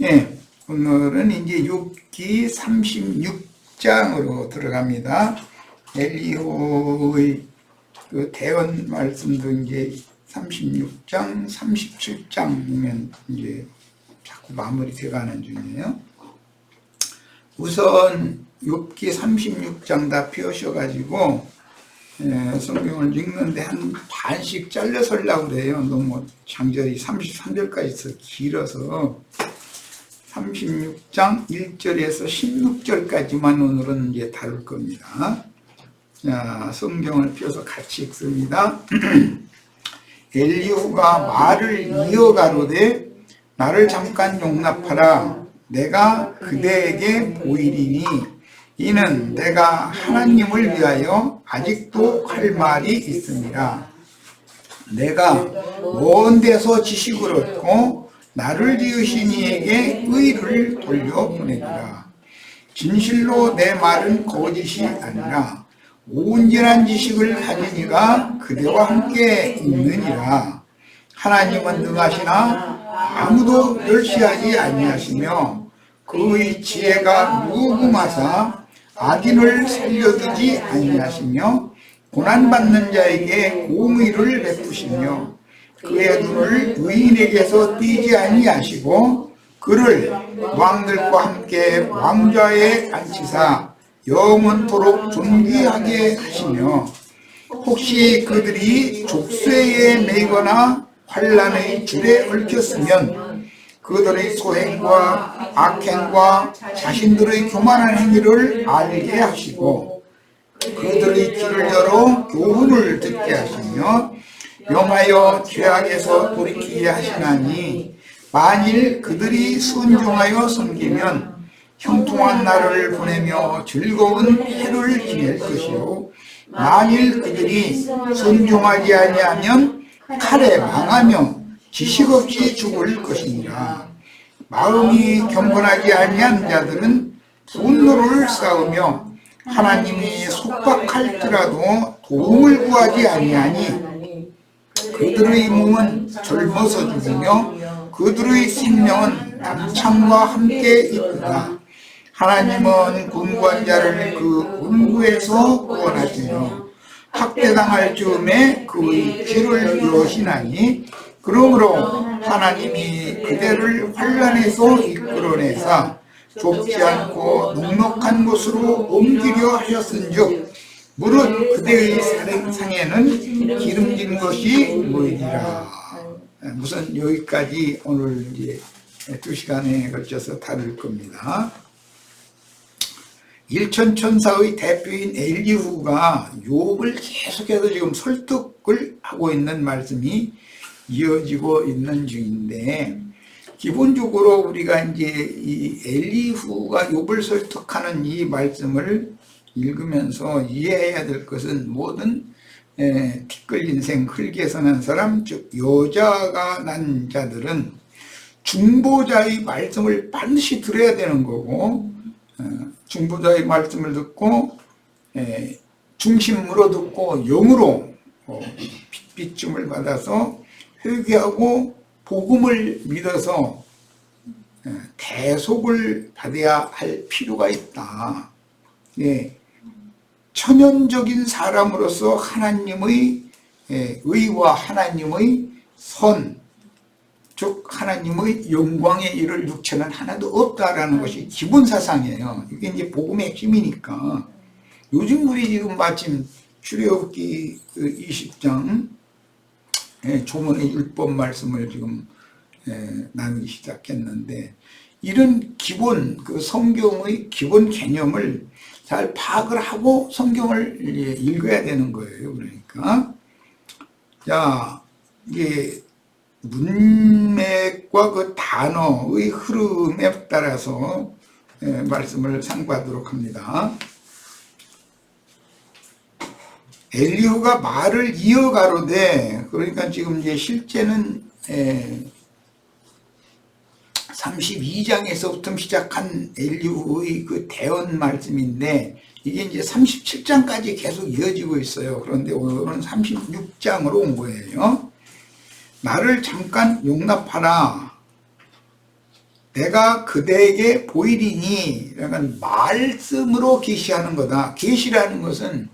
예, 오늘은 이제 욥기 36장으로 들어갑니다. 엘리후의 그 대언 말씀도 이제 36장, 37장이면 이제 자꾸 마무리돼 가는 중이에요. 우선 욥기 36장 다 펴셔가지고 성경을 읽는데 한 반씩 잘려서 하려고 그래요. 너무 장절이 33절까지 길어서 36장 1절에서 16절까지만 오늘은 이제 다룰 겁니다. 자, 성경을 펴서 같이 읽습니다. 엘리후가 말을 이어가로되 나를 잠깐 용납하라. 내가 그대에게 보이리니 이는 내가 하나님을 위하여 아직도 할 말이 있습니다. 내가 먼 데서 지식을 얻고 나를 지으신 이에게 의를 돌려보내리라. 진실로 내 말은 거짓이 아니라 온전한 지식을 가진 이가 그대와 함께 있느니라. 하나님은 능하시나 아무도 멸시하지 아니하시며 그의 지혜가 무궁하사 악인을 살려두지 아니하시며 고난받는 자에게 공의를 베푸시며 그의 눈을 의인에게서 떼지 아니하시고 그를 왕들과 함께 왕좌에 앉히사 영원토록 존귀하게 하시며 혹시 그들이 족쇄에 매거나 환난의 줄에 얽혔으면 그들의 소행과 악행과 자신들의 교만한 행위를 알게 하시고 그들의 귀를 열어 교훈을 듣게 하시며 명하여 죄악에서 돌이키게 하시나니 만일 그들이 순종하여 섬기면 형통한 날을 보내며 즐거운 해를 지낼 것이요 만일 그들이 순종하지 아니하면 칼에 망하며 지식 없이 죽을 것이니라. 마음이 경건하지 아니한 자들은 분노를 쌓으며 하나님이 속박할지라도 도움을 구하지 아니하니 그들의 몸은 젊어서 죽으며 그들의 생명은 남창과 함께 있구나. 하나님은 곤고한 자를 그 곤고에서 구원하시며 학대당할 즈음에 그의 귀를 여시나니 그러므로 하나님이 그대를 환난에서 이끌어내사 좁지 않고 넉넉한 곳으로 옮기려 하셨은즉 무릇 그대의 상에는 기름진 것이 보이리라. 우선 여기까지 오늘 이제 2시간에 걸쳐서 다룰 겁니다. 일천천사의 대표인 엘리후가 욥을 계속해서 지금 설득을 하고 있는 말씀이 이어지고 있는 중인데, 기본적으로 우리가 이제 이 엘리후가 욥을 설득하는 이 말씀을 읽으면서 이해해야 될 것은 모든 티끌 인생 흙에서 난 사람, 즉 여자가 난 자들은 중보자의 말씀을 반드시 들어야 되는 거고, 중보자의 말씀을 듣고 중심으로 듣고 영으로 빚짐을 받아서 회개하고 복음을 믿어서 대속을 받아야 할 필요가 있다. 천연적인 사람으로서 하나님의 의와 하나님의 선, 즉 하나님의 영광에 이를 육체는 하나도 없다라는 것이 기본 사상이에요. 이게 이제 복음의 핵심이니까. 요즘 우리 지금 마침 출애굽기 20장 조문의 율법 말씀을 지금 나누기 시작했는데, 이런 기본 그 성경의 기본 개념을 잘 파악을 하고 성경을 읽어야 되는 거예요. 그러니까 자, 이게 문맥과 그 단어의 흐름에 따라서 말씀을 상고하도록 합니다. 엘리후가 말을 이어가로되, 그러니까 지금 이제 실제는 32장에서부터 시작한 엘리후의 그 대언 말씀인데, 이게 이제 37장까지 계속 이어지고 있어요. 그런데 오늘은 36장으로 온 거예요. 나를 잠깐 용납하라. 내가 그대에게 보이리니, 그러니까 말씀으로 계시하는 거다. 계시라는 것은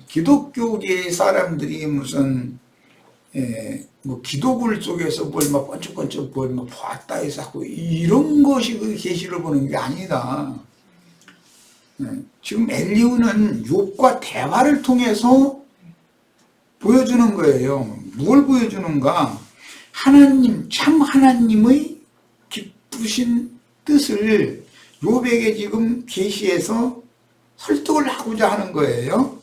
기독교계 사람들이 무슨 뭐 기도글 속에서 뭘 막 번쩍번쩍 뭘 막 봤다 해서 이런 것이 그 계시를 보는 게 아니다. 지금 엘리후는 욥과 대화를 통해서 보여주는 거예요. 뭘 보여주는가? 하나님, 참 하나님의 기쁘신 뜻을 욥에게 지금 계시해서 설득을 하고자 하는 거예요.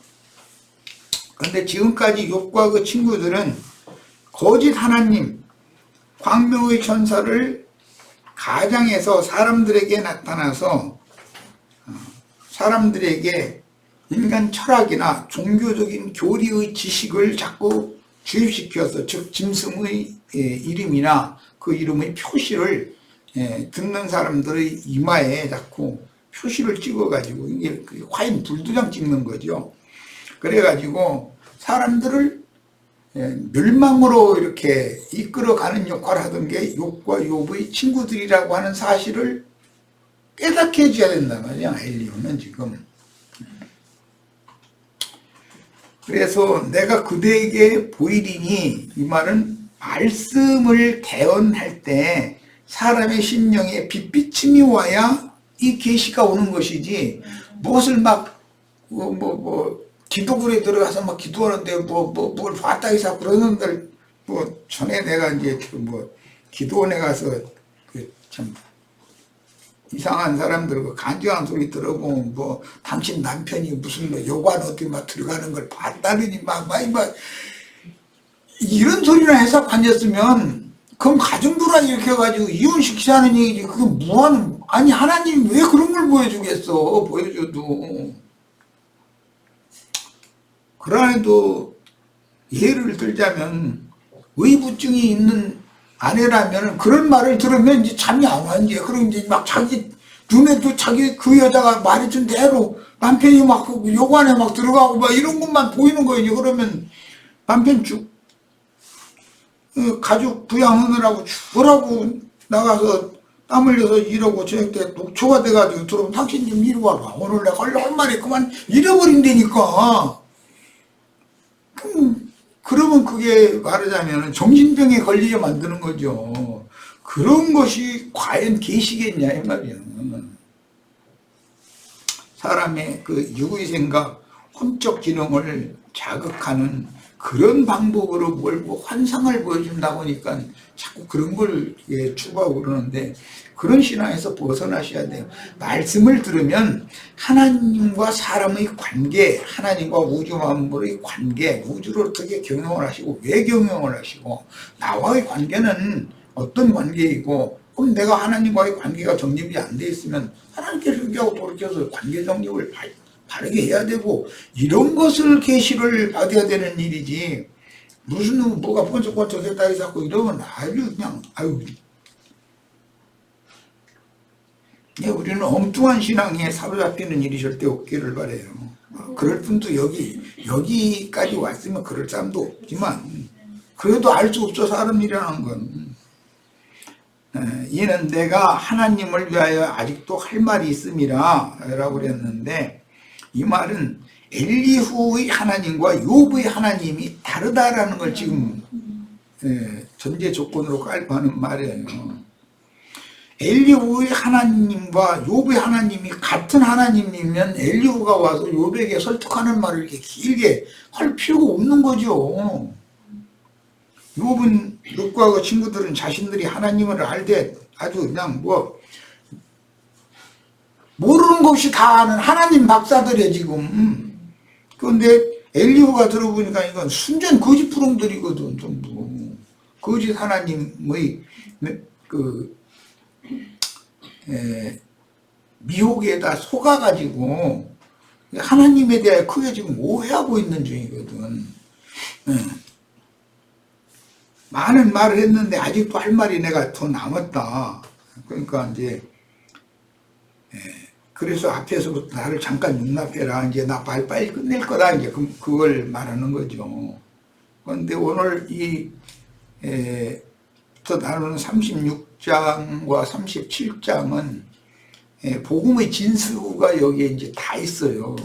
그런데 지금까지 욥과 그 친구들은 거짓 하나님, 광명의 천사를 가장해서 사람들에게 나타나서 사람들에게 인간 철학이나 종교적인 교리의 지식을 자꾸 주입시켜서, 즉 짐승의 이름이나 그 이름의 표시를 듣는 사람들의 이마에 자꾸 표시를 찍어가지고 이게 화인 불도장 찍는 거죠. 그래가지고 사람들을 멸망으로 이렇게 이끌어가는 역할을 하던 게 욥과 욥의 친구들이라고 하는 사실을 깨닫게 해줘야 된단 말이야, 엘리후는 지금. 그래서 내가 그대에게 보이리니, 이 말은 말씀을 대언할 때 사람의 심령에 빛비침이 와야 이 계시가 오는 것이지, 무엇을 막 기도굴에 들어가서 막 기도하는데 뭘 봤다 해서 그러는들, 전에 내가 이제 기도원에 가서 참 이상한 사람들 그 간증한 소리 들어보면 당신 남편이 무슨 요관 어디 막 들어가는 걸 봤다더니 막 이런 소리나 해서 다녔으면 그럼 가정불안 일으켜가지고 이혼시키자는 얘기지. 그게 뭐하는, 아니 하나님이 왜 그런 걸 보여주겠어. 보여줘도. 그러나도 예를 들자면 의부증이 있는 아내라면 그런 말을 들으면 이제 잠이 안 와. 이제 그럼 이제 막 자기 눈에도 자기 그 여자가 말해준 대로 남편이 막 요관에 막 들어가고 막 이런 것만 보이는 거예요. 그러면 남편 가족 부양하느라고 죽으라고 나가서 땀 흘려서 이러고 저녁 때 녹초가 돼가지고 들어오면 당신 좀 이리 와봐. 오늘 내가 할 말이 그만 잃어버린다니까. 그러면 그게 말하자면 정신병에 걸리게 만드는 거죠. 그런 것이 과연 계시겠냐 이 말이야. 사람의 그 유의 생각, 혼적 기능을 자극하는 그런 방법으로 뭘 환상을 보여준다 보니까 자꾸 그런 걸 추구하고 그러는데, 그런 신앙에서 벗어나셔야 돼요. 말씀을 들으면 하나님과 사람의 관계, 하나님과 우주 만물의 관계, 우주를 어떻게 경영을 하시고 왜 경영을 하시고 나와의 관계는 어떤 관계이고, 그럼 내가 하나님과의 관계가 정립이 안 돼 있으면 하나님께서 여기하고 돌이켜서 관계 정립을 바르게 해야 되고, 이런 것을 계시를 받아야 되는 일이지, 무슨 뭐가 번쩍번쩍 했다 해서 이러면 아주 그냥 우리는 엉뚱한 신앙에 사로잡히는 일이 절대 없기를 바라요. 그럴 분도 여기까지 왔으면 그럴 사람도 없지만, 그래도 알 수 없어 사람이라는 건. 이는 내가 하나님을 위하여 아직도 할 말이 있음이라 라고 그랬는데, 이 말은 엘리후의 하나님과 욥의 하나님이 다르다라는 걸 지금 전제 조건으로 깔고 하는 말이에요. 엘리후의 하나님과 욥의 하나님이 같은 하나님이면 엘리후가 와서 욥에게 설득하는 말을 이렇게 길게 할 필요가 없는 거죠. 욥과 그 친구들은 자신들이 하나님을 알되 아주 그냥 모르는 것 없이 다 아는 하나님 박사들이야 지금. 그런데 엘리후가 들어보니까 이건 순전 거짓푸렁들이거든. 전부 거짓 하나님의 미혹에다 속아가지고 하나님에 대해 크게 지금 오해하고 있는 중이거든. 많은 말을 했는데 아직도 할 말이 내가 더 남았다. 그러니까 이제 그래서 앞에서부터 나를 잠깐 용납해라. 이제 나 빨리 끝낼 거다. 이제 그걸 말하는 거죠. 그런데 오늘 더 나누는 36 36장과 37장은 복음의 진수가 여기에 이제 다 있어요.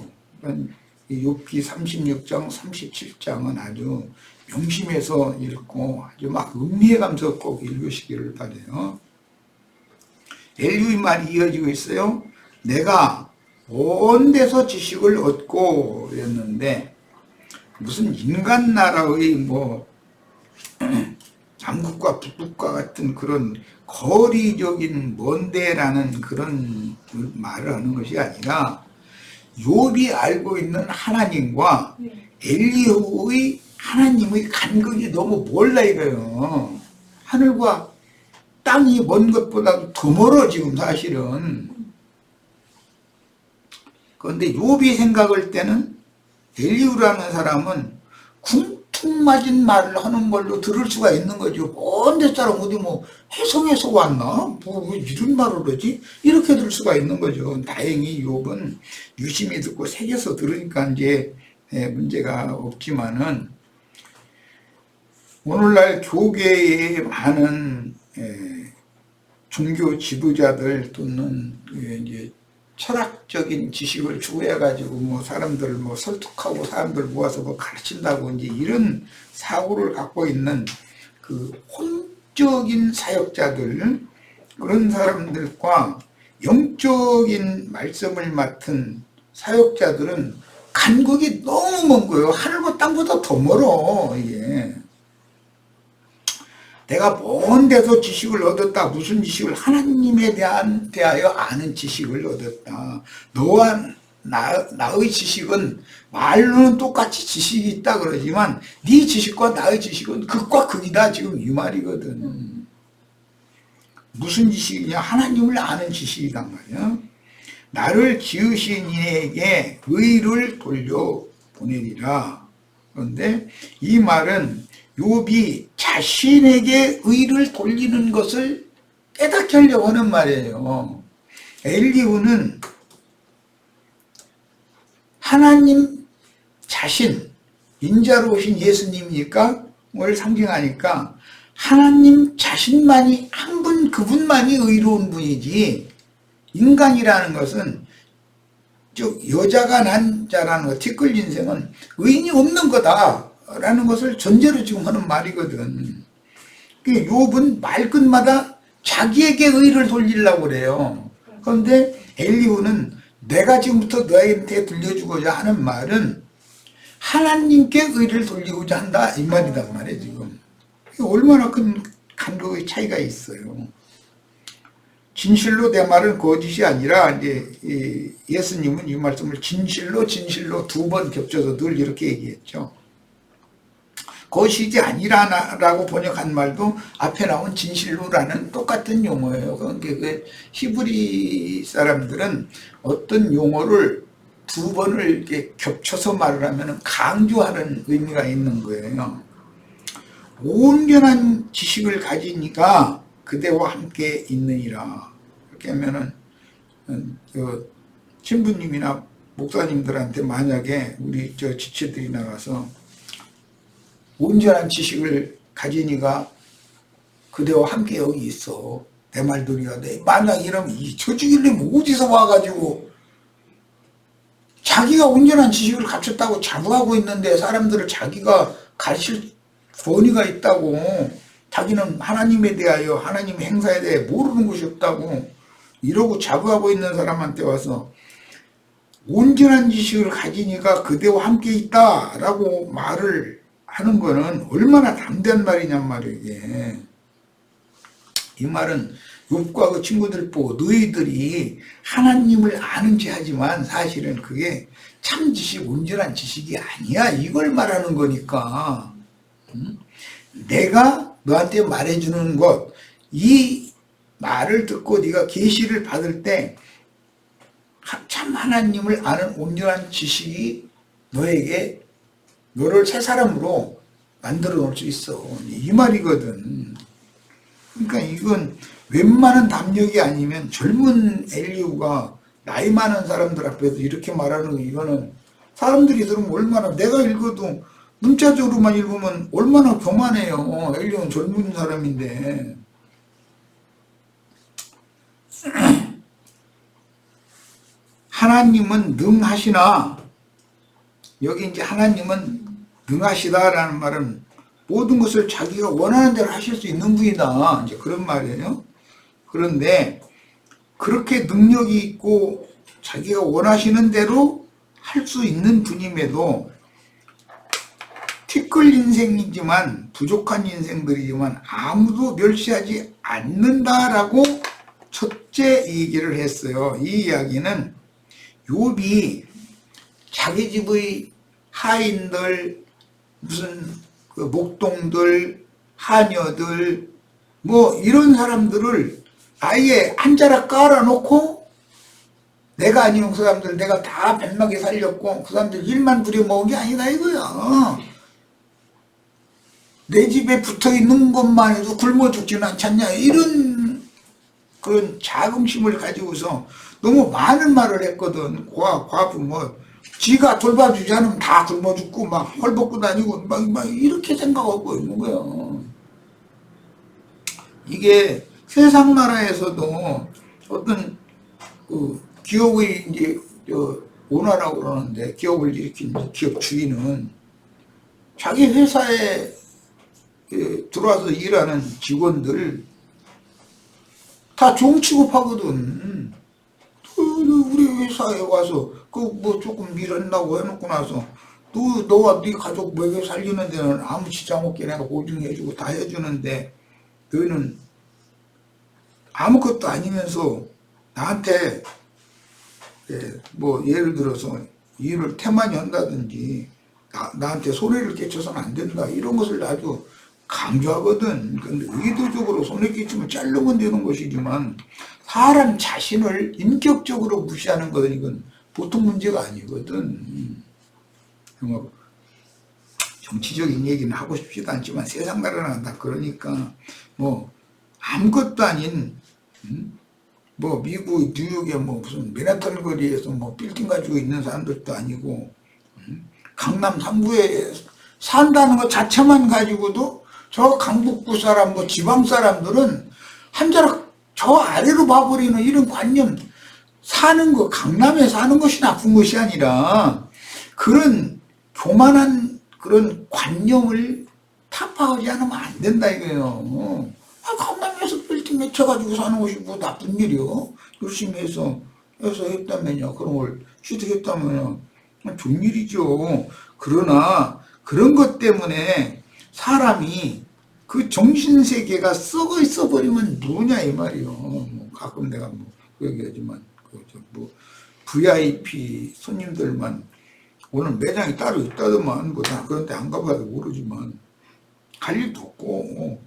욥기 36장, 37장은 아주 명심해서 읽고 아주 막 음미해가면서 꼭 읽으시기를 바라요. 엘리후의 말이 이어지고 있어요. 내가 온 데서 지식을 얻고 그랬는데 무슨 인간 나라의 뭐 남극과 북극과 같은 그런 거리적인 먼데라는 그런 말을 하는 것이 아니라 욥이 알고 있는 하나님과 엘리후의 하나님의 간극이 너무 멀다 이거예요. 하늘과 땅이 먼 것보다도 더 멀어 지금 사실은. 그런데 욥이 생각할 때는 엘리후라는 사람은 궁퉁맞은 말을 하는 걸로 들을 수가 있는 거죠. 먼데 사람 어디 뭐 해성에서 왔나? 뭐 이런 말을 하지? 이렇게 들을 수가 있는 거죠. 다행히 욥은 유심히 듣고 새겨서 들으니까 이제 문제가 없지만은 오늘날 교계에 많은 종교 지도자들 또는 이제 철학적인 지식을 추구해가지고 뭐 사람들을 뭐 설득하고 사람들 모아서 뭐 가르친다고 이제 이런 사고를 갖고 있는 그 혼적인 사역자들 그런 사람들과 영적인 말씀을 맡은 사역자들은 간극이 너무 먼 거예요. 하늘과 땅보다 더 멀어 이게. 내가 먼 데서 지식을 얻었다. 무슨 지식을? 하나님에 대하여 아는 지식을 얻었다. 너와 나의 지식은 말로는 똑같이 지식이 있다 그러지만 네 지식과 나의 지식은 극과 극이다. 지금 이 말이거든. 무슨 지식이냐? 하나님을 아는 지식이란 말이야. 나를 지으신 이에게 의를 돌려보내리라. 그런데 이 말은 욥이 자신에게 의를 돌리는 것을 깨닫게 하려고 하는 말이에요. 엘리후는 하나님 자신, 인자로 오신 예수님이니까 뭘 상징하니까 하나님 자신만이 한 분 그분만이 의로운 분이지 인간이라는 것은 즉 여자가 난 자라는 것, 티끌 인생은 의인이 없는 거다 라는 것을 전제로 지금 하는 말이거든. 욥은 말끝마다 자기에게 의를 돌리려고 그래요. 그런데 엘리후는 내가 지금부터 너희한테 들려주고자 하는 말은 하나님께 의를 돌리고자 한다 이 말이단 말이에요. 지금 얼마나 큰 간극의 차이가 있어요. 진실로 내 말은 거짓이 아니라 이제 예수님은 이 말씀을 진실로 두 번 겹쳐서 늘 이렇게 얘기했죠. 거짓이 아니라고 번역한 말도 앞에 나온 진실로라는 똑같은 용어예요. 그러니까 그 히브리 사람들은 어떤 용어를 두 번을 이렇게 겹쳐서 말을 하면 강조하는 의미가 있는 거예요. 온전한 지식을 가지니까 그대와 함께 있느니라. 이렇게 하면은 신부님이나 목사님들한테 만약에 우리 지체들이 나가서 온전한 지식을 가지니가 그대와 함께 여기 있어. 내 말 들어야 돼. 만약 이러면 저 죽일려면 어디서 와가지고 자기가 온전한 지식을 갖췄다고 자부하고 있는데 사람들을 자기가 가르칠 권위가 있다고 자기는 하나님에 대하여 하나님 행사에 대해 모르는 것이 없다고 이러고 자부하고 있는 사람한테 와서 온전한 지식을 가지니까 그대와 함께 있다라고 말을 하는 거는 얼마나 담대한 말이냔 말이에요. 이게. 이 말은 욥과 그 친구들 보고 너희들이 하나님을 아는 체 하지만 사실은 그게 참 지식, 온전한 지식이 아니야. 이걸 말하는 거니까. 내가 너한테 말해주는 것, 이 말을 듣고 네가 계시를 받을 때 참 하나님을 아는 온전한 지식이 너에게 너를 새 사람으로 만들어 놓을 수 있어. 이 말이거든. 그러니까 이건 웬만한 담력이 아니면 젊은 엘리후가 나이 많은 사람들 앞에서 이렇게 말하는 거 이거는 사람들이 들으면 얼마나 내가 읽어도 문자적으로만 읽으면 얼마나 교만해요. 엘리후는 젊은 사람인데 하나님은 능하시나, 여기 이제 하나님은 능하시다라는 말은 모든 것을 자기가 원하는 대로 하실 수 있는 분이다, 이제 그런 말이에요. 그런데 그렇게 능력이 있고 자기가 원하시는 대로 할 수 있는 분임에도 티끌 인생이지만, 부족한 인생들이지만 아무도 멸시하지 않는다라고 첫째 얘기를 했어요. 이 이야기는 욥이 자기 집의 하인들, 무슨 그 목동들, 하녀들, 뭐 이런 사람들을 아예 한 자락 깔아놓고, 내가 아니면 그 사람들 내가 다 뱃막에 살렸고 그 사람들 일만 부려먹은 게 아니다 이거야. 내 집에 붙어있는 것만 해도 굶어 죽지는 않잖냐, 이런 그런 자긍심을 가지고서 너무 많은 말을 했거든. 과부 뭐 지가 돌봐주지 않으면 다 굶어 죽고 막 헐벗고 다니고 막 이렇게 생각하고 있는 거야. 이게 세상 나라에서도 어떤 그 기업의 이제 오너라고 그러는데, 기업을 일으킨 기업 주인은 자기 회사에 들어와서 일하는 직원들 다 종 취급하거든. 우리 회사에 와서 그 뭐 조금 일한다고 해놓고 나서 너와 네 가족 먹여 살리는 데는 아무 지장 없게 내가 보증해주고 다 해주는데, 너희는 아무것도 아니면서 나한테 뭐 예를 들어서 일을 태만히 한다든지 나한테 손해를 끼쳐서는 안 된다, 이런 것을 아주 강조하거든. 근데 의도적으로 손해 끼치면 자르면 되는 것이지만 사람 자신을 인격적으로 무시하는 것은 이건 보통 문제가 아니거든. 뭐 정치적인 얘기는 하고 싶지도 않지만 세상 나라는 다 그러니까, 뭐 아무것도 아닌 뭐 미국 뉴욕에 뭐 무슨 맨하탄 거리에서 뭐 빌딩 가지고 있는 사람들도 아니고, 강남 3구에 산다는 것 자체만 가지고도 저 강북구 사람 뭐 지방 사람들은 한 자락 저 아래로 봐버리는 이런 관념, 사는 거, 강남에 사는 것이 나쁜 것이 아니라 그런 교만한 그런 관념을 타파하지 않으면 안 된다 이거예요. 강남에서 빌딩 맺혀가지고 사는 것이 뭐 나쁜 일이요? 열심히 해서 했다면요, 그런 걸 취득했다면요, 좋은 일이죠. 그러나 그런 것 때문에 사람이 그 정신세계가 썩어 있어 버리면 누구냐 이 말이요. 뭐 가끔 내가 뭐 그 얘기하지만 뭐 VIP 손님들만 오늘 매장이 따로 있다더만, 뭐 나 그런 데 안 가봐도 모르지만 갈 일도 없고,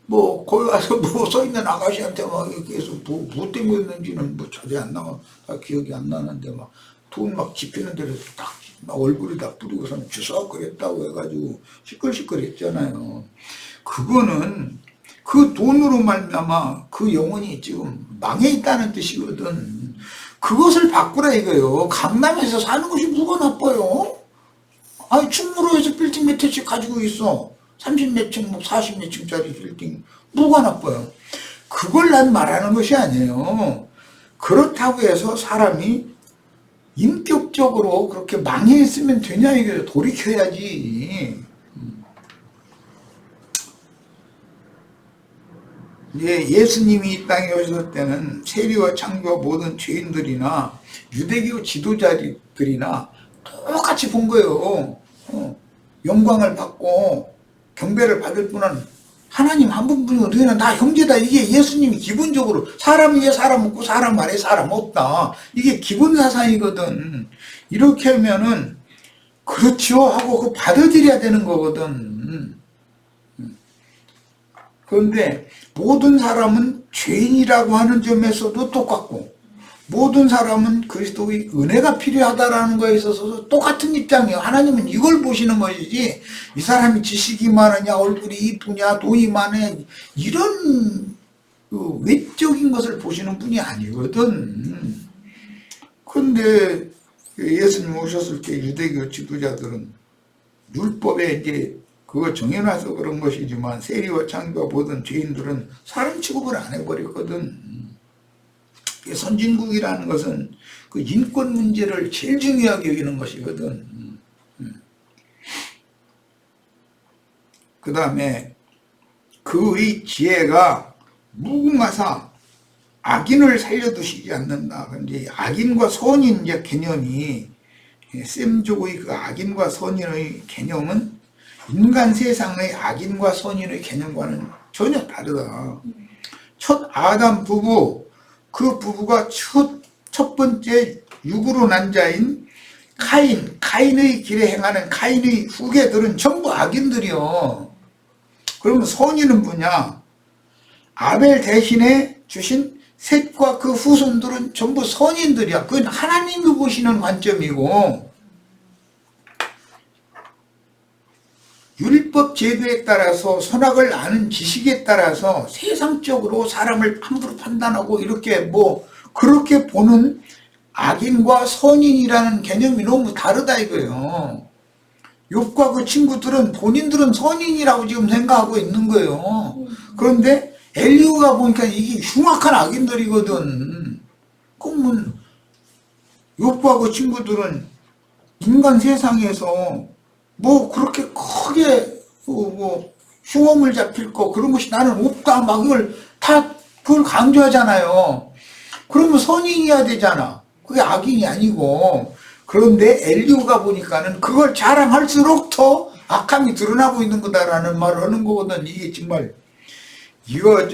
뭐 거기 와서 뭐 서 있는 아가씨한테 막 이렇게 해서 뭐 때문에 했는지는 뭐 자세히 안 나와, 다 기억이 안 나는데 막 돈 막 집히는 데서 딱 얼굴이 다 뿌리고서는 주석거렸다고 해가지고 시끌시끌했잖아요. 그거는 그 돈으로 말미암아 그 영혼이 지금 망해 있다는 뜻이거든. 그것을 바꾸라 이거요. 강남에서 사는 것이 뭐가 나빠요? 아니 충무로에서 빌딩 몇 채씩 가지고 있어. 30몇 층, 뭐 40몇 층짜리 빌딩 뭐가 나빠요? 그걸 난 말하는 것이 아니에요. 그렇다고 해서 사람이 인격적으로 그렇게 망해 있으면 되냐 이거예요. 돌이켜야지. 예수님이 이 땅에 오셨을 때는 세리와 창조와 모든 죄인들이나 유대교 지도자들이나 똑같이 본 거예요. 영광을 받고 경배를 받을 분은 하나님 한 분뿐이고 너희는 다 형제다. 이게 예수님이 기본적으로 사람 위에 사람 없고 사람 아래 사람 없다, 이게 기본 사상이거든. 이렇게 하면은 그렇죠 하고 그 받아들여야 되는 거거든. 그런데 모든 사람은 죄인이라고 하는 점에서도 똑같고, 모든 사람은 그리스도의 은혜가 필요하다라는 거에 있어서 똑같은 입장이에요. 하나님은 이걸 보시는 것이지 이 사람이 지식이 많으냐, 얼굴이 이쁘냐, 돈이 많으냐, 이런 그 외적인 것을 보시는 분이 아니거든. 그런데 예수님 오셨을 때 유대교 지도자들은 율법에 이제 그거 정해놔서 그런 것이지만 세리와 창조와 모든 죄인들은 사람 취급을 안 해버렸거든. 선진국이라는 것은 그 인권 문제를 제일 중요하게 여기는 것이거든. 그 다음에 그의 지혜가 무궁하사 악인을 살려두시지 않는다. 근데 악인과 선인 이제 개념이 셈족의 그 악인과 선인의 개념은 인간 세상의 악인과 선인의 개념과는 전혀 다르다. 첫 아담 부부, 그 부부가 첫 번째 육으로 난 자인 카인의 길에 행하는 카인의 후계들은 전부 악인들이요. 그러면 선인은 뭐냐? 아벨 대신에 주신 셋과 그 후손들은 전부 선인들이야. 그건 하나님이 보시는 관점이고, 율법 제도에 따라서 선악을 아는 지식에 따라서 세상적으로 사람을 함부로 판단하고 이렇게 뭐 그렇게 보는 악인과 선인이라는 개념이 너무 다르다 이거예요. 욥과 그 친구들은 본인들은 선인이라고 지금 생각하고 있는 거예요. 그런데 엘리후가 보니까 이게 흉악한 악인들이거든. 그러면 욥과 그 친구들은 인간 세상에서 뭐 그렇게 크게 뭐 흉엄을 잡힐 거 그런 것이 나는 없다 막 이걸 다 그걸 강조하잖아요. 그러면 선인이어야 되잖아. 그게 악인이 아니고. 그런데 엘리후가 보니까는 그걸 자랑할수록 더 악함이 드러나고 있는 거다라는 말을 하는 거거든. 이게 정말 이거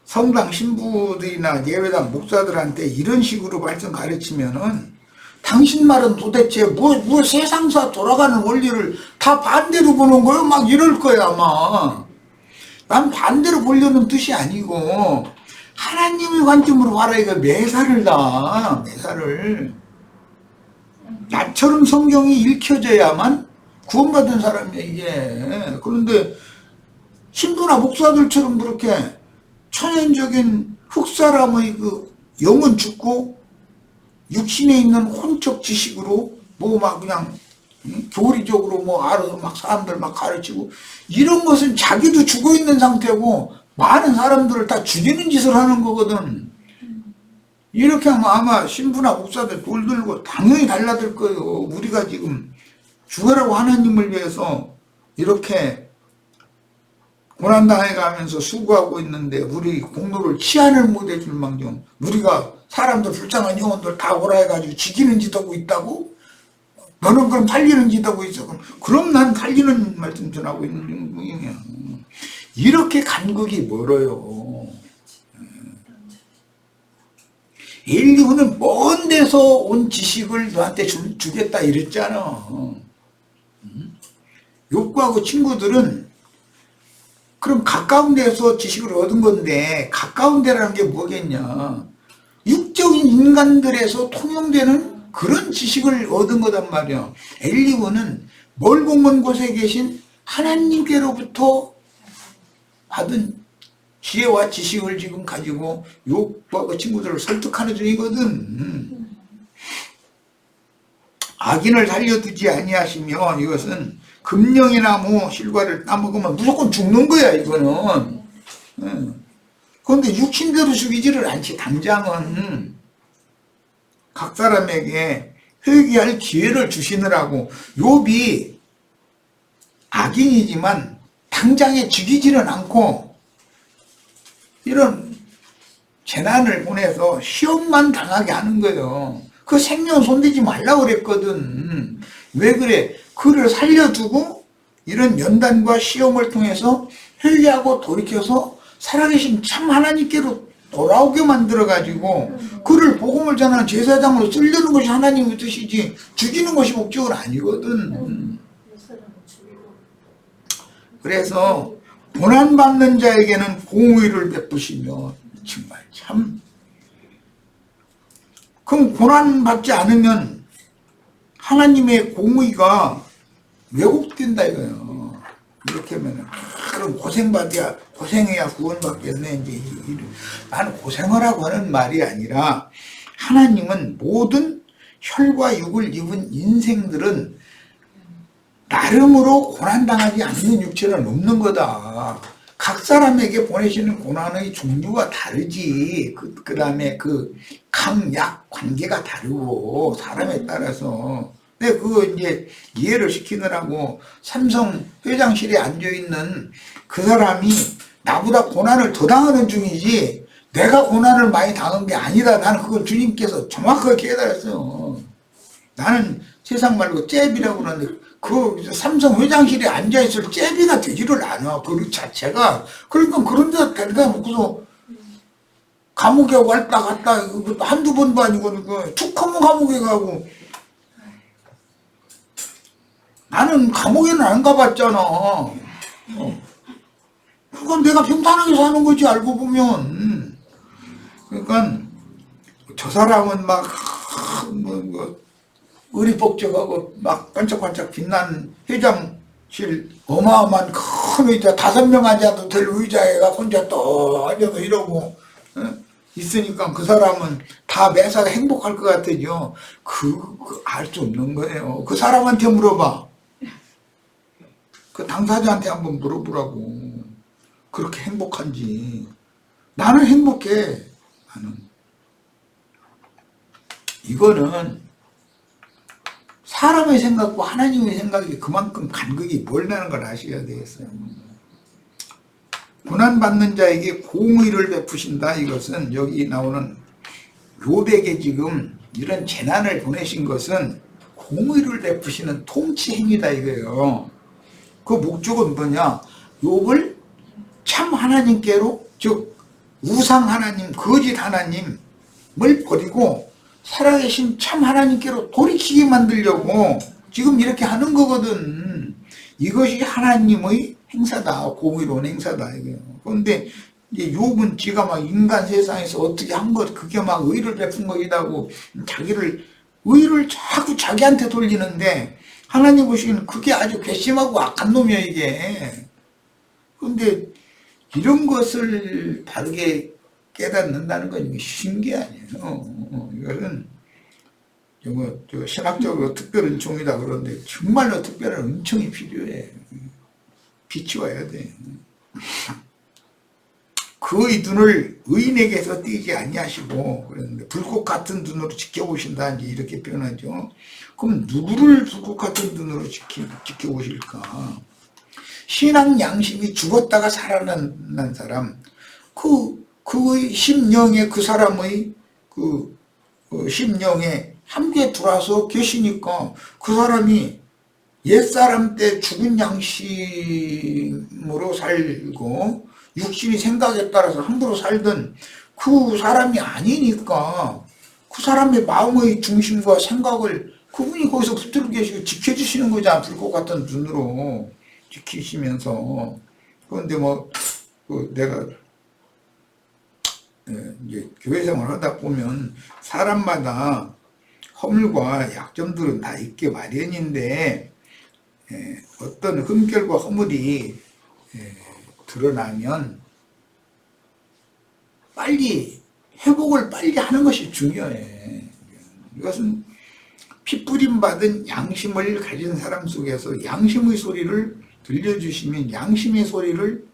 성당 신부들이나 예배당 목사들한테 이런 식으로 말씀 가르치면은 당신 말은 도대체 뭐 세상사 돌아가는 원리를 다 반대로 보는 거요? 막 이럴 거야 아마. 난 반대로 보려는 뜻이 아니고 하나님의 관점으로 봐라 이거 매사를 다 매사를. 나처럼 성경이 읽혀져야만 구원받은 사람이야 이게. 그런데 신부나 목사들처럼 그렇게 천연적인 흑사람의 그 영은 죽고 육신에 있는 혼적 지식으로 뭐 막 그냥 교리적으로 뭐 알아서 막 사람들 막 가르치고 이런 것은 자기도 죽어 있는 상태고 많은 사람들을 다 죽이는 짓을 하는 거거든. 이렇게 하면 아마 신부나 목사들 돌 들고 당연히 달라들 거예요. 우리가 지금 죽으라고 하나님을 위해서 이렇게 고난당해 가면서 수고하고 있는데 우리 공로를 치안을 못해 줄 망정 우리가 사람들 불쌍한 영혼들 다 오라 해가지고 죽이는 짓 하고 있다고? 너는 그럼 살리는 짓 하고 있어. 그럼 난 살리는 말씀 전하고 있는 중이야. 이렇게 간극이 멀어요. 엘리후는 먼 데서 온 지식을 너한테 주겠다 이랬잖아. 욥과 그 친구들은 그럼 가까운 데서 지식을 얻은 건데 가까운 데라는 게 뭐겠냐. 육적인 인간들에서 통용되는 그런 지식을 얻은 거단 말이야. 엘리후는 멀고 먼 곳에 계신 하나님께로부터 받은 지혜와 지식을 지금 가지고 욥과 그 친구들을 설득하는 중이거든. 악인을 살려두지 아니하시면 이것은 금령이나무 실과를 따먹으면 무조건 죽는 거야 이거는. 그런데 육신대로 죽이지를 않지. 당장은 각 사람에게 회개할 기회를 주시느라고. 욥이 악인이지만 당장에 죽이지는 않고 이런 재난을 보내서 시험만 당하게 하는 거예요. 그 생명 손대지 말라고 그랬거든. 왜 그래? 그를 살려두고 이런 연단과 시험을 통해서 회개하고 돌이켜서 살아계신 참 하나님께로 돌아오게 만들어가지고 그를 복음을 전하는 제사장으로 쓰려는 것이 하나님의 뜻이지 죽이는 것이 목적은 아니거든. 그래서 고난받는 자에게는 공의를 베푸시며 정말 참. 그럼 고난받지 않으면 하나님의 공의가 왜곡된다 이거예요. 이렇게 하면 그럼 고생해야 구원받겠네. 이제 나는 고생하라고 하는 말이 아니라 하나님은 모든 혈과 육을 입은 인생들은 나름으로 고난당하지 않는 육체는 없는 거다. 각 사람에게 보내시는 고난의 종류가 다르지. 그 다음에 그 강약 관계가 다르고, 사람에 따라서. 근데 그거 이제 이해를 시키느라고 삼성 회장실에 앉아있는 그 사람이 나보다 고난을 더 당하는 중이지, 내가 고난을 많이 당한 게 아니다. 나는 그걸 주님께서 정확하게 깨달았어요. 나는 세상 말고 잽이라고 그러는데, 그 삼성 회장실에 앉아있을 잽이가 되지를 않아. 그 자체가. 그러니까 그런 데 데려다 놓고서 감옥에 왔다 갔다 한두 번도 아니고 툭 하면 감옥에 가고. 나는 감옥에는 안 가봤잖아. 그건 내가 평탄하게 사는 거지, 알고 보면. 그러니까 저 사람은 막 의리복적하고 막 반짝반짝 빛난 회장실 어마어마한 큰 의자 5명 앉아도 될 의자에가 혼자 또 앉아서 이러고 있으니까 그 사람은 다 매사가 행복할 것 같아요. 알 수 없는 거예요. 그 사람한테 물어봐. 그 당사자한테 한번 물어보라고. 그렇게 행복한지. 나는 행복해. 나는. 이거는 사람의 생각과 하나님의 생각이 그만큼 간극이 멀다는 걸 아셔야 되겠어요. 고난받는 자에게 공의를 베푸신다. 이것은 여기 나오는 욥에게 지금 이런 재난을 보내신 것은 공의를 베푸시는 통치 행위다 이거예요. 그 목적은 뭐냐? 욥을 참 하나님께로, 즉 우상 하나님, 거짓 하나님을 버리고 살아계신 참 하나님께로 돌이키게 만들려고 지금 이렇게 하는 거거든. 이것이 하나님의 행사다. 공의로운 행사다 이거예요. 그런데 이제 욥은 지가 막 인간 세상에서 어떻게 한 것, 그게 막 의를 베푼 것이라고 의를 자꾸 자기한테 돌리는데, 하나님 보시기에는 그게 아주 괘씸하고 악한 놈이야 이게. 그런데 이런 것을 바르게 깨닫는다는 건 쉬운 게 아니에요. 이것은 신학적으로 특별한 은총이다 그러는데 정말로 특별한 은총이 필요해. 빛이 와야 돼. 그의 눈을 의인에게서 띄지 아니하시고 그랬는데 불꽃 같은 눈으로 지켜보신다 이렇게 표현하죠. 그럼 누구를 불꽃 같은 눈으로 지켜보실까? 신앙 양심이 죽었다가 살아난 사람, 그의 심령에 그 사람의 심령에 함께 들어와서 계시니까 그 사람이 옛사람 때 죽은 양심으로 살고 육신이 생각에 따라서 함부로 살던 그 사람이 아니니까 그 사람의 마음의 중심과 생각을 그분이 거기서 붙들고 계시고 지켜주시는 거잖아. 불꽃 같은 눈으로 지키시면서. 그런데 내가 이제 교회 생활을 하다 보면 사람마다 허물과 약점들은 다 있게 마련인데, 어떤 흠결과 허물이 드러나면 빨리 회복을 빨리 하는 것이 중요해. 이것은 핏부림 받은 양심을 가진 사람 속에서 양심의 소리를 들려주시면 양심의 소리를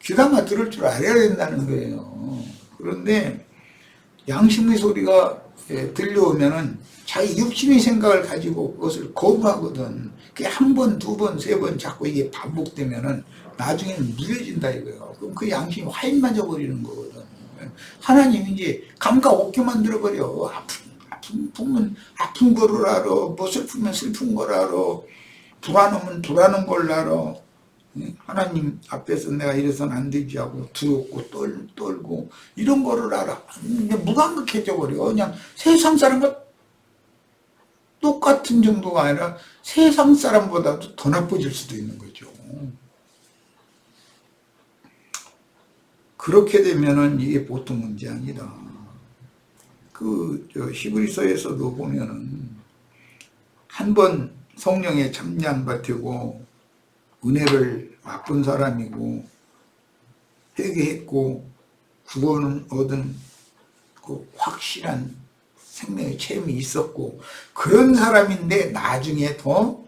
귀담아 들을 줄 알아야 된다는 거예요. 그런데 양심의 소리가 들려오면은 자기 육신의 생각을 가지고 그것을 거부하거든. 그게 한 번, 두 번, 세 번 자꾸 이게 반복되면은 나중에는 무뎌진다 이거예요. 그럼 그 양심이 화인 맞아버리는 거거든. 하나님이 이제 감각 없게 만들어버려. 아프면 아픈 거를 알아. 뭐 슬프면 슬픈 걸 알아. 불안하면 불안한 걸 알아. 하나님 앞에서 내가 이래서는 안 되지 하고 두렵고 떨고 이런 거를 알아. 무감각해져 버려. 그냥 세상 사람과 똑같은 정도가 아니라 세상 사람보다도 더 나빠질 수도 있는 거죠. 그렇게 되면은 이게 보통 문제 아니다. 히브리서에서도 보면은 한 번 성령에 참여받고 은혜를 맛본 사람이고 회개했고 구원을 얻은 그 확실한 생명의 체험이 있었고 그런 사람인데 나중에 더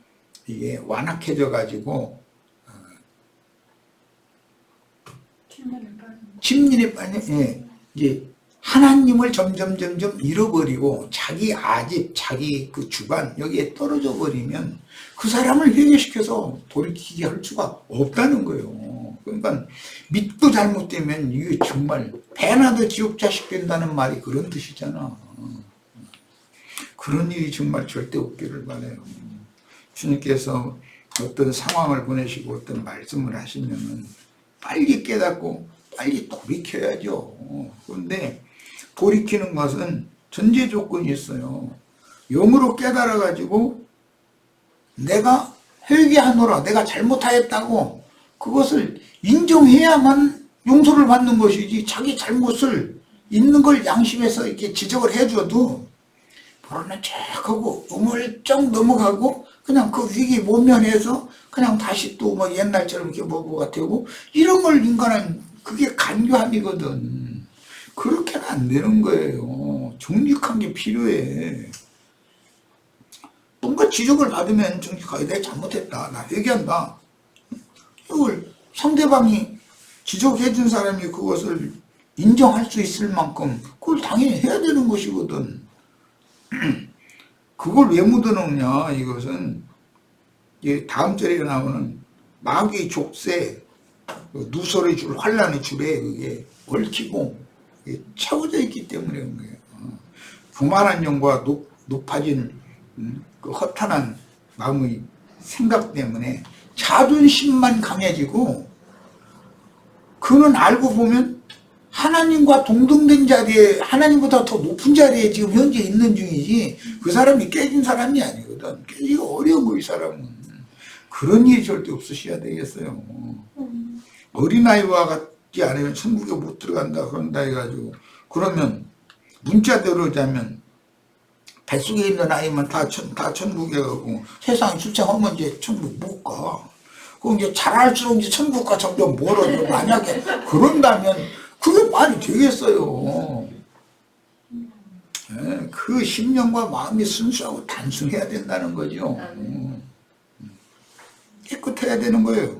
이게 완악해져 가지고 침륜에 빠져, 예. 이제 하나님을 점점 잃어버리고 자기 아집, 자기 그 주관 여기에 떨어져 버리면 그 사람을 회개시켜서 돌이키게 할 수가 없다는 거예요. 그러니까 믿고 잘못되면 이게 정말 배나도 지옥 자식 된다는 말이 그런 뜻이잖아. 그런 일이 정말 절대 없기를 바라요. 주님께서 어떤 상황을 보내시고 어떤 말씀을 하시면은 빨리 깨닫고 빨리 돌이켜야죠. 그런데 돌이키는 것은 전제 조건이 있어요. 영으로 깨달아 가지고 내가 회개하노라, 내가 잘못하였다고 그것을 인정해야만 용서를 받는 것이지, 자기 잘못을 있는 걸 양심에서 이렇게 지적을 해줘도 모르는 척하고 우물쩍 넘어가고 그냥 그 위기 모면해서 그냥 다시 또 뭐 옛날처럼 이렇게 뭐가 되고, 이런 걸 인간은 그게 간교함이거든. 그렇게는 안 되는 거예요. 정직한 게 필요해. 뭔가 지적을 받으면 정직하게 내가 잘못했다, 나 회개한다. 이걸 상대방이 지적해 준 사람이 그것을 인정할 수 있을 만큼 그걸 당연히 해야 되는 것이거든. 그걸 왜 묻어놓냐, 이것은 다음 절에 나오는 마귀의 족쇄, 누설의 줄, 환란의 줄에 그게 얽히고 채워져 있기 때문에 그런 거예요. 교만한 영과 높아진 그 허탄한 마음의 생각 때문에 자존심만 강해지고, 그는 알고 보면 하나님과 동등된 자리에, 하나님보다 더 높은 자리에 지금 현재 있는 중이지 그 사람이 깨진 사람이 아니거든. 깨지기 어려운 거이 사람은. 그런 일이 절대 없으셔야 되겠어요. 어린아이와 같지 않으면 천국에 못 들어간다 그런다 해가지고, 그러면 문자대로 자면 뱃속에 있는 아이만 다 천국에 가고 세상 출생하면 이제 천국 못 가. 그럼 이제 자랄수록 이제 천국과 점점 멀어져. 만약에 그런다면 그게 말이 되겠어요. 네, 그 심령과 마음이 순수하고 단순해야 된다는 거죠. 깨끗해야 되는 거예요.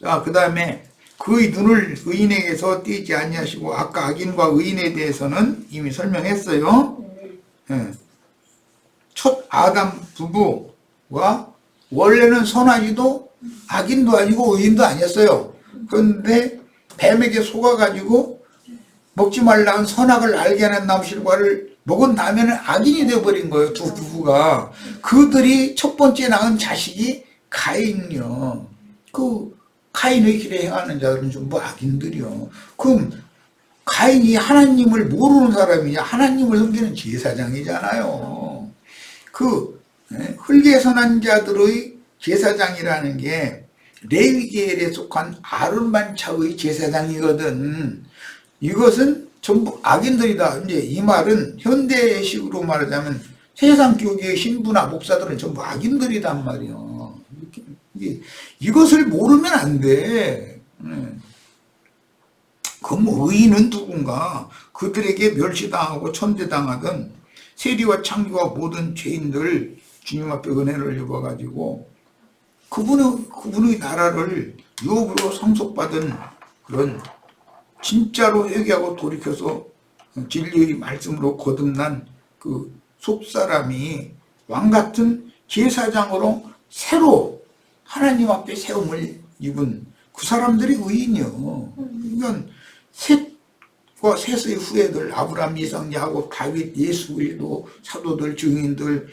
자, 그 다음에 그의 눈을 의인에게서 떼지 아니하시고, 아까 악인과 의인에 대해서는 이미 설명했어요. 네. 첫 아담 부부가 원래는 선하지도 악인도 아니고 의인도 아니었어요. 그런데 뱀에게 속아가지고 먹지 말라는 선악을 알게 하는 나무실과를 먹은 다음에는 악인이 되어버린 거예요, 두 부부가. 그들이 첫 번째 낳은 자식이 가인이요. 그 가인의 길에 행하는 자들은 전부 악인들이요. 그럼 가인이 하나님을 모르는 사람이냐? 하나님을 섬기는 제사장이잖아요. 그 흙에 선한 자들의 제사장이라는 게 레위계열에 속한 아론만 차의 제사장이거든. 이것은 전부 악인들이다. 이제 이 말은 현대식으로 말하자면 세상 교계의 신부나 목사들은 전부 악인들이단 말이요. 이것을 모르면 안 돼. 그럼 의인은 누군가? 그들에게 멸시당하고 천대당하던 세리와 창기와 모든 죄인들 주님 앞에 은혜를 입어가지고 그분의 나라를 유업으로 상속받은 그런 진짜로 회개하고 돌이켜서 진리의 말씀으로 거듭난 그 속사람이 왕같은 제사장으로 새로 하나님 앞에 세움을 입은 그 사람들이 의인이요. 그러니까 셋과 셋의 후예들, 아브라함, 이삭, 야곱, 다윗, 예수 그리스도, 사도들, 증인들,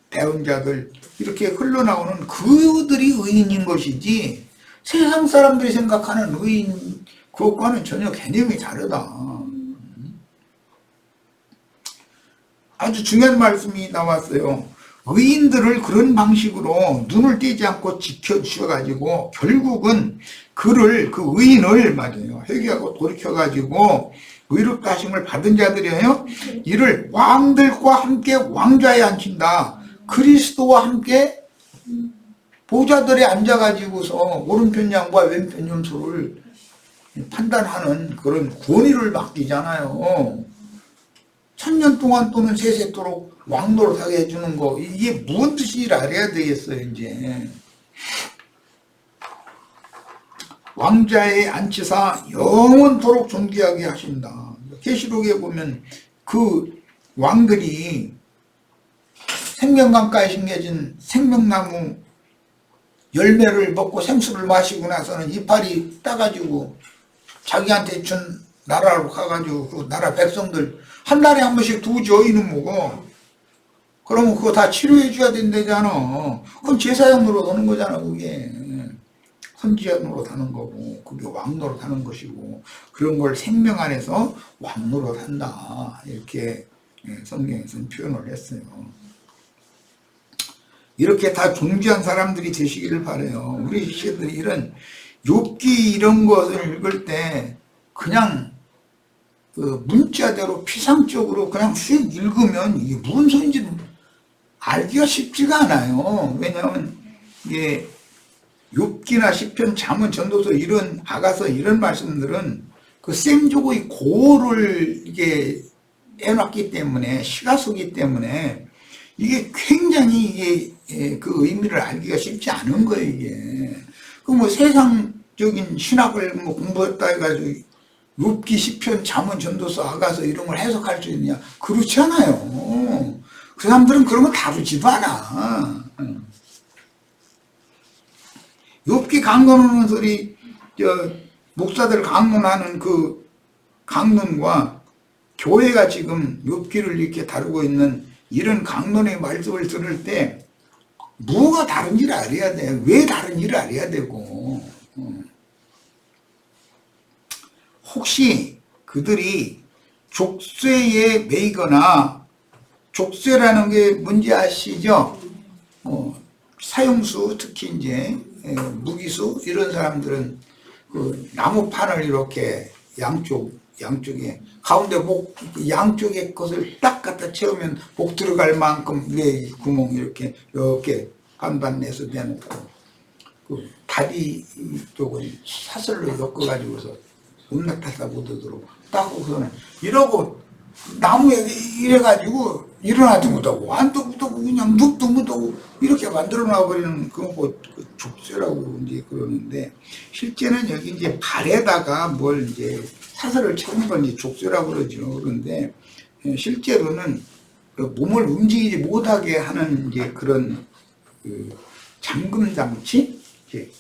대언자들 이렇게 흘러나오는 그들이 의인인 것이지, 세상 사람들이 생각하는 의인 그것과는 전혀 개념이 다르다. 아주 중요한 말씀이 나왔어요. 의인들을 그런 방식으로 눈을 떼지 않고 지켜주셔가지고 결국은 그 의인을 맞아요. 회개하고 돌이켜가지고 의롭다 하심을 받은 자들이에요. 이를 왕들과 함께 왕좌에 앉힌다. 그리스도와 함께 보좌들에 앉아가지고서 오른편 양과 왼편 염소를 판단하는 그런 권위를 맡기잖아요. 1000년 동안 또는 세세토록 왕노릇하게 해주는 거, 이게 무슨 뜻인지 알아야 되겠어요, 이제. 왕자의 안치사 영원토록 존귀하게 하신다. 계시록에 보면 그 왕들이 생명강가에 심겨진 생명나무 열매를 먹고 생수를 마시고 나서는 이파리 따가지고 자기한테 준 나라로 가가지고 그 나라 백성들 한 달에 한 번씩 두 저희는 먹어. 그러면 그거 다 치료해 줘야 된다잖아. 그건 제사장으로 하는 거잖아. 그게 선지자로 하는 거고, 그게 왕노로 하는 것이고, 그런 걸 생명 안에서 왕노로 한다, 이렇게 성경에서는 표현을 했어요. 이렇게 다 존귀한 사람들이 되시기를 바라요. 우리 시대들이 이런 욥기 이런 것을 읽을 때 그냥 그 문자대로 피상적으로 그냥 휙 읽으면 이게 무슨 소리인지 알기가 쉽지가 않아요. 왜냐하면 이게 욥기나 시편, 잠언, 전도서 이런 아가서 이런 말씀들은 그 생조의 고를 이게 해놨기 때문에 시가서기 때문에 이게 굉장히 이게 그 의미를 알기가 쉽지 않은 거예요. 이게 그 뭐 세상적인 신학을 뭐 공부했다 해가지고 욥기, 시편, 잠언, 전도서, 아가서 이런 걸 해석할 수 있느냐? 그렇지 않아요. 그 사람들은 그런 거 다루지도 않아. 욥기 강론하는 소리, 목사들 강론하는 그 강론과 교회가 지금 욥기를 이렇게 다루고 있는 이런 강론의 말씀을 들을 때 뭐가 다른지를 알아야 돼. 왜 다른지를 알아야 되고, 혹시 그들이 족쇄에 매이거나, 족쇄라는 게 뭔지 아시죠? 사형수, 특히 이제 무기수 이런 사람들은 그 나무판을 이렇게 양쪽에 가운데 목 양쪽에 것을 딱 갖다 채우면 목 들어갈 만큼 위에 구멍 이렇게 반반 내서 대놓고 그 다리 쪽을 사슬로 엮어가지고서 음낙타사 못하도록 딱 하고서는 이러고 나무에 이래가지고 일어나도 못하고 앉도 못하고 그냥 눕도 못하고 이렇게 만들어 놔버리는 그건 뭐 족쇄라고 이제 그러는데, 실제는 여기 이제 발에다가 뭘 이제 사슬을 채운 건 이제 족쇄라고 그러죠. 그런데 실제로는 그 몸을 움직이지 못하게 하는 이제 그런 그 잠금 장치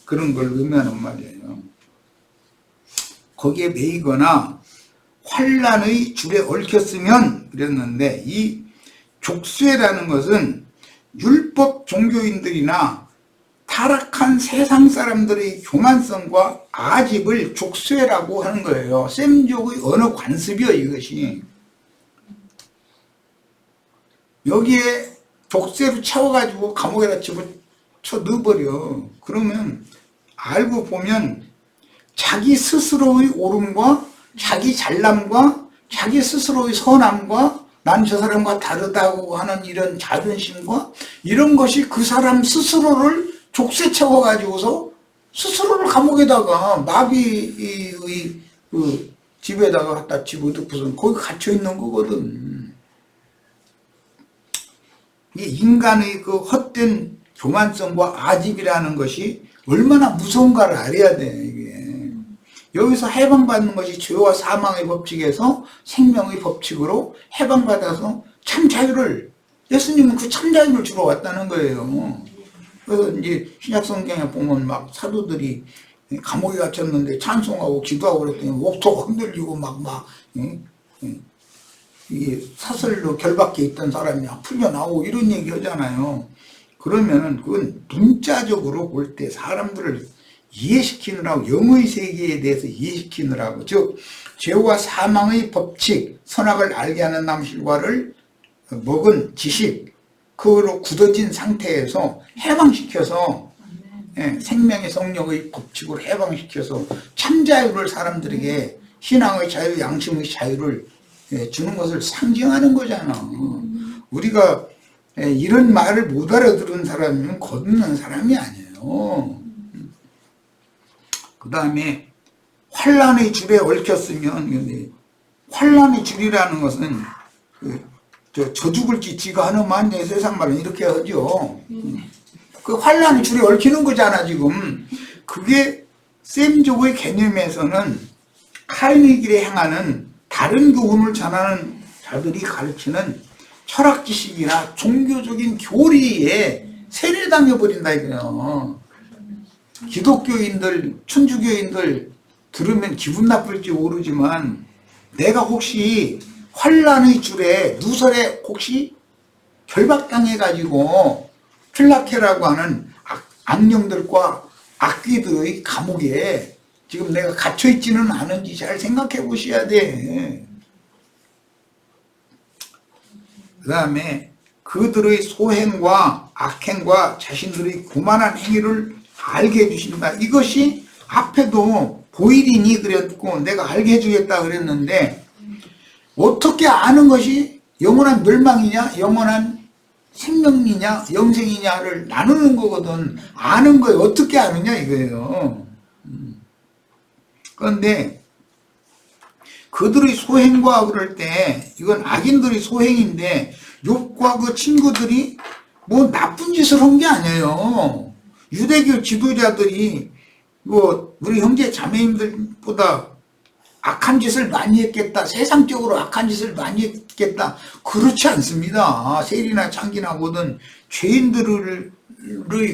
그런 걸 의미하는 말이에요. 거기에 매이거나 환란의 줄에 얽혔으면 그랬는데, 이 족쇄라는 것은 율법 종교인들이나 타락한 세상 사람들의 교만성과 아집을 족쇄라고 하는 거예요. 셈족의 언어 관습이요, 이것이. 여기에 족쇄로 채워가지고 감옥에다 집어쳐 넣어버려. 그러면 알고 보면 자기 스스로의 옳음과 자기 잘남과 자기 스스로의 선함과 난 저 사람과 다르다고 하는 이런 자존심과 이런 것이 그 사람 스스로를 족쇄 채워가지고서 스스로를 감옥에다가 마비의 그 집에다가 갖다 집어넣고서 거기 갇혀있는 거거든. 이 인간의 그 헛된 교만성과 아집이라는 것이 얼마나 무서운가를 알아야 돼, 이게. 여기서 해방받는 것이 죄와 사망의 법칙에서 생명의 법칙으로 해방받아서 참 자유를, 예수님은 그 참 자유를 주러 왔다는 거예요. 그래서 이제 신약 성경에 보면 막 사도들이 감옥에 갇혔는데 찬송하고 기도하고 그랬더니 옥토가 흔들리고 이 사슬로 결박해 있던 사람이 풀려나오고 이런 얘기 하잖아요. 그러면은 그건 문자적으로 볼 때 사람들을 이해시키느라고, 영의 세계에 대해서 이해시키느라고, 즉 죄와 사망의 법칙, 선악을 알게 하는 남실과를 먹은 지식, 그로 굳어진 상태에서 해방시켜서 생명의 성령의 법칙으로 해방시켜서 참자유를 사람들에게, 신앙의 자유, 양심의 자유를 주는 것을 상징하는 거잖아. 우리가 이런 말을 못 알아들은 사람이면 거듭난 사람이 아니에요. 그 다음에 환란의 줄에 얽혔으면, 환란의 줄이라는 것은 저 죽을지 지가 하는만 내 세상 말은 이렇게 하죠. 그 환란의 줄에 얽히는 거잖아 지금. 그게 셈족의 개념에서는 타인의 길에 행하는 다른 교훈을 전하는 자들이 가르치는 철학 지식이나 종교적인 교리에 세뇌당해버린다 이거요. 기독교인들, 천주교인들 들으면 기분 나쁠지 모르지만 내가 혹시 환란의 줄에 누설에 혹시 결박당해가지고 필라케라고 하는 악령들과 악귀들의 감옥에 지금 내가 갇혀있지는 않은지 잘 생각해 보셔야 돼. 그 다음에 그들의 소행과 악행과 자신들의 교만한 행위를 알게 해주신다. 이것이 앞에도 보일이니 그랬고 내가 알게 해주겠다 그랬는데 어떻게 아는 것이 영원한 멸망이냐 영원한 생명이냐 영생이냐를 나누는 거거든. 아는 거에 어떻게 아느냐 이거예요. 그런데 그들의 소행과 그럴 때 이건 악인들의 소행인데 욥과 그 친구들이 뭐 나쁜 짓을 한 게 아니에요. 유대교 지도자들이 뭐 우리 형제 자매님들보다 악한 짓을 많이 했겠다. 세상적으로 악한 짓을 많이 했겠다. 그렇지 않습니다. 세리나 창기나 모든 죄인들의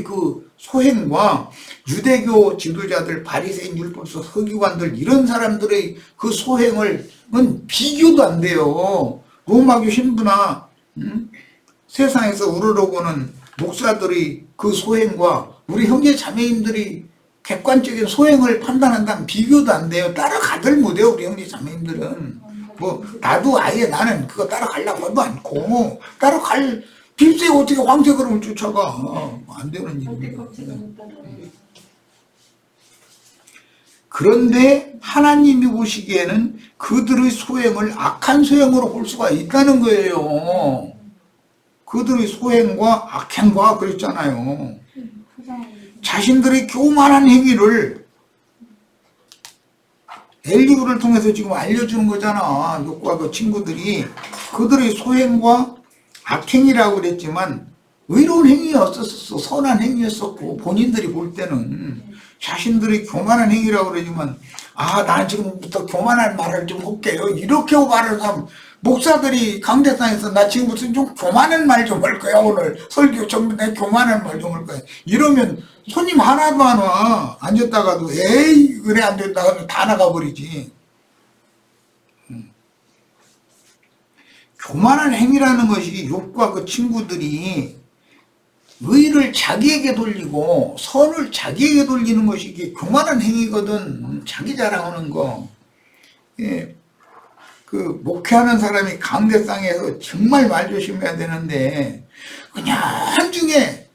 그 소행과 유대교 지도자들, 바리새인, 율법서, 서기관들 이런 사람들의 그 소행은 비교도 안 돼요. 로마교 신부나 세상에서 우러러보는 목사들의 그 소행과 우리 형제 자매님들이 객관적인 소행을 판단한다면 비교도 안 돼요. 따라가들 못해요. 우리 형제 자매님들은. 뭐 나도 아예 나는 그거 따라가려고 해도 않고 따라갈 빌세 어떻게 황색으로 쫓아가. 안 되는 일입니다. 그런데 하나님이 보시기에는 그들의 소행을 악한 소행으로 볼 수가 있다는 거예요. 그들의 소행과 악행과 그랬잖아요. 자신들의 교만한 행위를 엘리후를 통해서 지금 알려주는 거잖아. 욥과 그 친구들이 그들의 소행과 악행이라고 그랬지만 의로운 행위였었어. 선한 행위였었고 본인들이 볼 때는 자신들이 교만한 행위라고 그러지만 나는 지금부터 교만한 말을 좀 할게요. 이렇게 말을 하면 목사들이 강대상에서 나 지금부터 좀 교만한 말 좀 할 거야. 오늘 설교 전부 내 교만한 말 좀 할 거야. 이러면 손님 하나도 안 와. 앉았다가도 에이 그래 안 된다 하면 다 나가버리지. 교만한 행위라는 것이 욥과 그 친구들이 의를 자기에게 돌리고 선을 자기에게 돌리는 것이 이게 교만한 행위거든. 자기 자랑하는 거. 예. 그 목회하는 사람이 강대상에서 정말 말 조심해야 되는데 그냥 한중에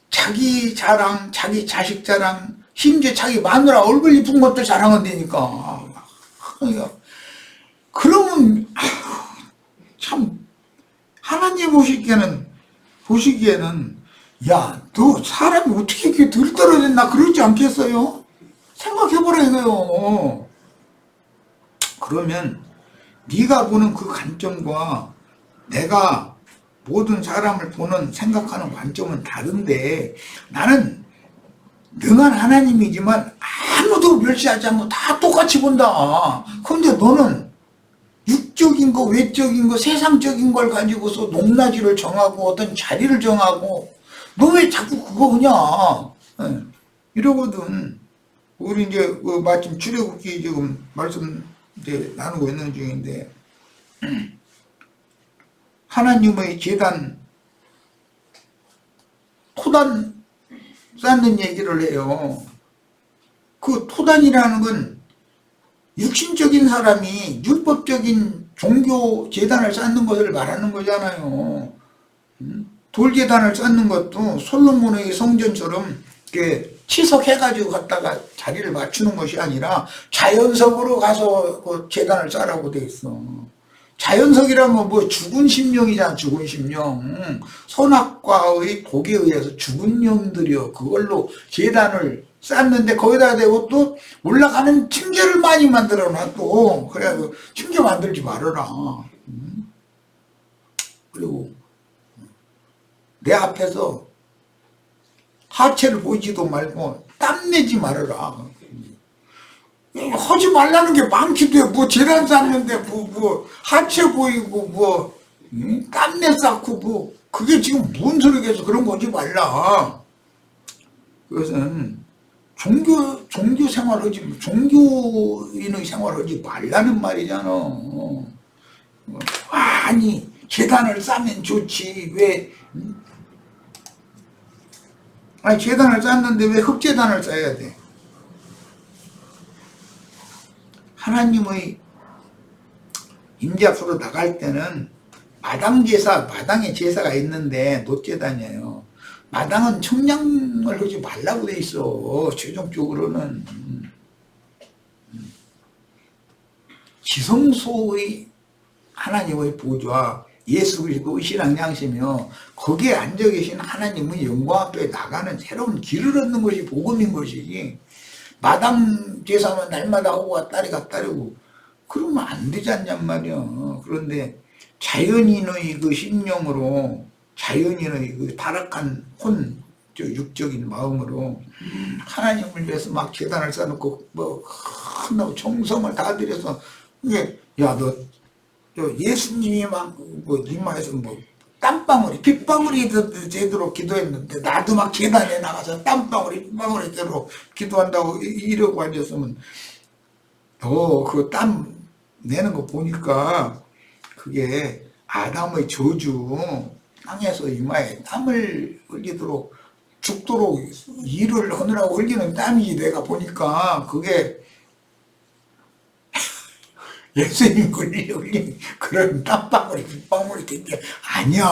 자기 자랑, 자기 자식 자랑, 심지어 자기 마누라 얼굴 이쁜 것도 자랑한다니까. 그러면 참 하나님 보시기에는 야, 너 사람이 어떻게 이렇게 덜 떨어졌나 그러지 않겠어요? 생각해보라 이거요. 그러면 네가 보는 그 관점과 내가 모든 사람을 보는 생각하는 관점은 다른데 나는 능한 하나님이지만 아무도 멸시하지 않고 다 똑같이 본다. 그런데 너는 육적인 거, 외적인 거, 세상적인 걸 가지고서 높낮이를 정하고 어떤 자리를 정하고 너 왜 자꾸 그거 하냐. 이러거든. 우리 이제 마침 출애굽기 지금 말씀 이제 나누고 있는 중인데 하나님의 제단 토단 쌓는 얘기를 해요. 그 토단이라는 건 육신적인 사람이 율법적인 종교 제단을 쌓는 것을 말하는 거잖아요. 돌제단을 쌓는 것도 솔로몬의 성전처럼 이렇게 치석해가지고 갔다가 자리를 맞추는 것이 아니라 자연석으로 가서 그 제단을 쌓으라고 돼 있어. 자연석이라면 뭐 죽은 심령이잖아. 죽은 심령. 선악과의 독에 의해서 죽은 영들이요. 그걸로 제단을 쌓는데 거기다 대고 또 올라가는 층계를 많이 만들어놔 또. 그래가지고 층계 만들지 말아라. 그리고 내 앞에서 하체를 보이지도 말고 땀내지 말아라. 하지 말라는 게 많기도 해. 뭐 재단 쌓는데 뭐 하체 보이고 뭐 땀내 쌓고 뭐 그게 지금 뭔 소리겠어. 그런 거 하지 말라. 그것은 종교 생활하지, 종교인의 생활하지 말라는 말이잖아. 아니 재단을 쌓으면 좋지. 왜 아니 재단을 쌓는데 왜 흙재단을 쌓아야 돼? 하나님의 임재 앞으로 나갈 때는 마당에 제사가 있는데 놋재단이에요. 마당은 청량을 하지 말라고 돼 있어. 최종적으로는 지성소의 하나님의 보좌, 예수 그리스도의 신앙 양심이며 거기에 앉아 계신 하나님의 영광 앞에 나가는 새로운 길을 얻는 것이 복음인 것이지. 마당 제사만 날마다 하고 왔다리 갔다리고 그러면 안 되지 않냔 말이야. 그런데 자연인의 그 심령으로, 자연인의 그 타락한 육적인 마음으로 하나님을 위해서 막 제단을 쌓아놓고 뭐 정성을 다 들여서 이게 야 너 예수님이 막 뭐 이마에서 뭐 땀방울이 빗방울이 되도록 기도했는데 나도 막 계단에 나가서 땀방울이 빗방울이 되도록 기도한다고 이러고 앉았으면 너 그 땀 내는 거 보니까 그게 아담의 저주, 땅에서 이마에 땀을 흘리도록 죽도록 일을 하느라고 흘리는 땀이지. 내가 보니까 그게 예수님 흘린 그런 땀방울이 빗방울이 된 게 아니야.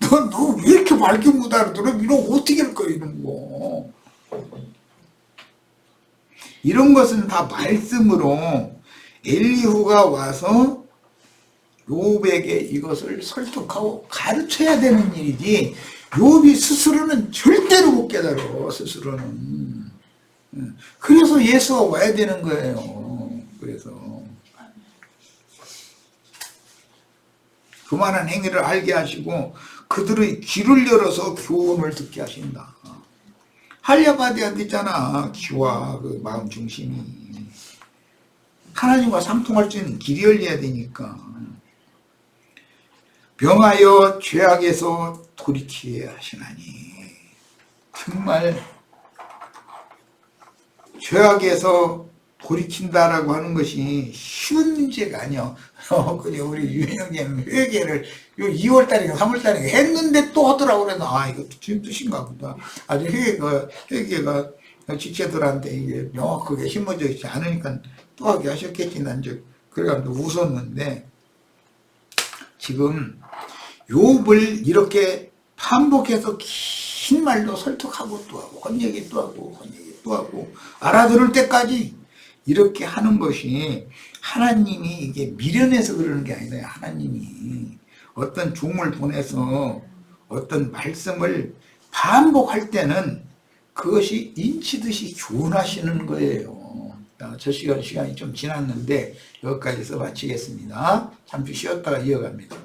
너 왜 이렇게 맑게 못 알아들어? 이런 거 어떻게 할 거야, 이런 거. 이런 것은 다 말씀으로 엘리후가 와서 욥에게 이것을 설득하고 가르쳐야 되는 일이지, 욥이 스스로는 절대로 못 깨달아. 스스로는. 그래서 예수가 와야 되는 거예요. 그래서 그만한 행위를 알게 하시고 그들의 귀를 열어서 교훈을 듣게 하신다. 할려받아야 되잖아. 귀와 그 마음 중심이 하나님과 상통할 수 있는 길이 열려야 되니까. 명하여 죄악에서 돌이키게 하시나니. 정말 죄악에서 돌이킨다라고 하는 것이 쉬운 문제가 아니야. 그래 우리 유현영님 회개를 2월달인가 3월달인가 했는데 또 하더라고. 그래서 이거 지금 뜻인가 보다. 아주 회개가 지체들한테 이게 명확하게 심어져 있지 않으니까 또 하게 하셨겠지. 난 이제 그래가지고 웃었는데, 지금 욥을 이렇게 반복해서 긴 말로 설득하고 또 하고 혼얘기 또 하고 혼얘기 또 하고 알아들을 때까지 이렇게 하는 것이 하나님이 이게 미련해서 그러는 게 아니라 하나님이 어떤 종을 보내서 어떤 말씀을 반복할 때는 그것이 인치듯이 교훈하시는 거예요. 저 시간이 좀 지났는데 여기까지서 마치겠습니다. 잠시 쉬었다가 이어갑니다.